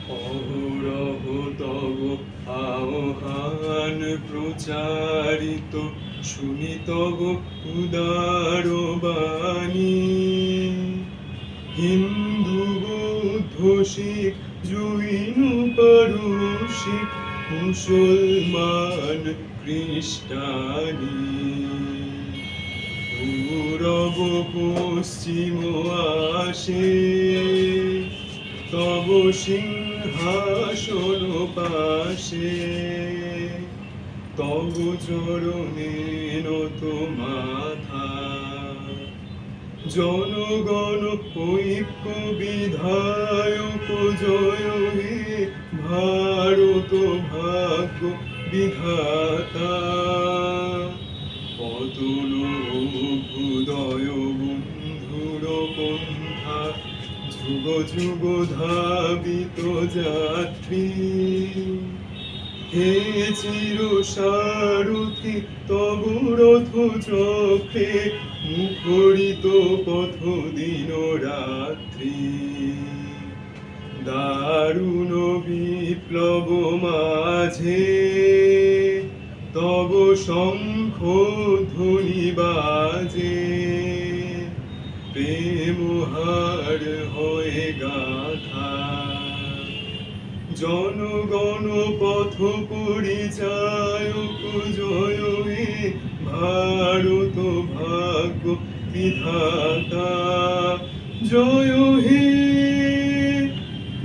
অহরহ তব আহ্বান প্রচারিত, শুনি তব উদার বাণী। হিন্দু বৌদ্ধ শিখ জৈন পারসিক, মুসলমান খ্রিস্টানি, পূরব পশ্চিম আসে তব সিংহাসন পাশে। তব চরণে নত মাথা, জনগণ ঐক্য বিধায়ক জয় হে ভারত ভাগ্য বিধাতা। পতন অভ্যুদয় বন্ধুর পন্থা, যুগ যুগ ধাবিত যাত্রী। হে চির সারথি তব রথ চক্রে, মুখরিত পথ দিন রাত্রি। দারুণ বিপ্লব মাঝে তব শঙ্খ ধ্বনি বাজে, প্রেম হার হয়ে গাথা। জনগণ পথ পরিচায়ক জয় হে ভারত ভাগ্য বিধাতা। জয় হে,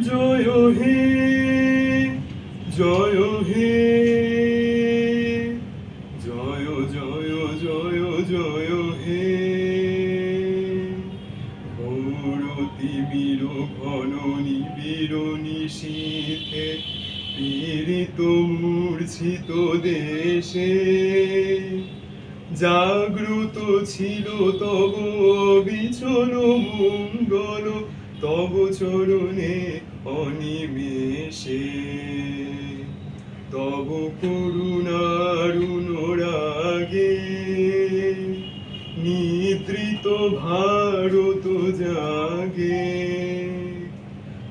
জয় হে, জয় হে, জয় জয় জয় জয় হে। ঘোর তিমির ঘন নিবিড় নিশীথে, পীড়িত মূর্ছিত দেশে, জাগ্রত ছিল তব অবিচল মঙ্গল, তব চরণে অনিমেষে। তব করুণার অনুরাগে নিদ্রিত ভারত জাগে,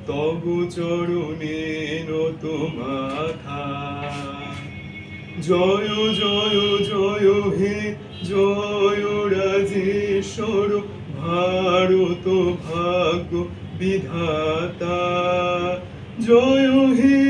তব চরণে নত মাথা। জয় জয় জয় হে, জয় রাজেশ্বর ভারত ভাগ্য বিধাতা। জয় হে,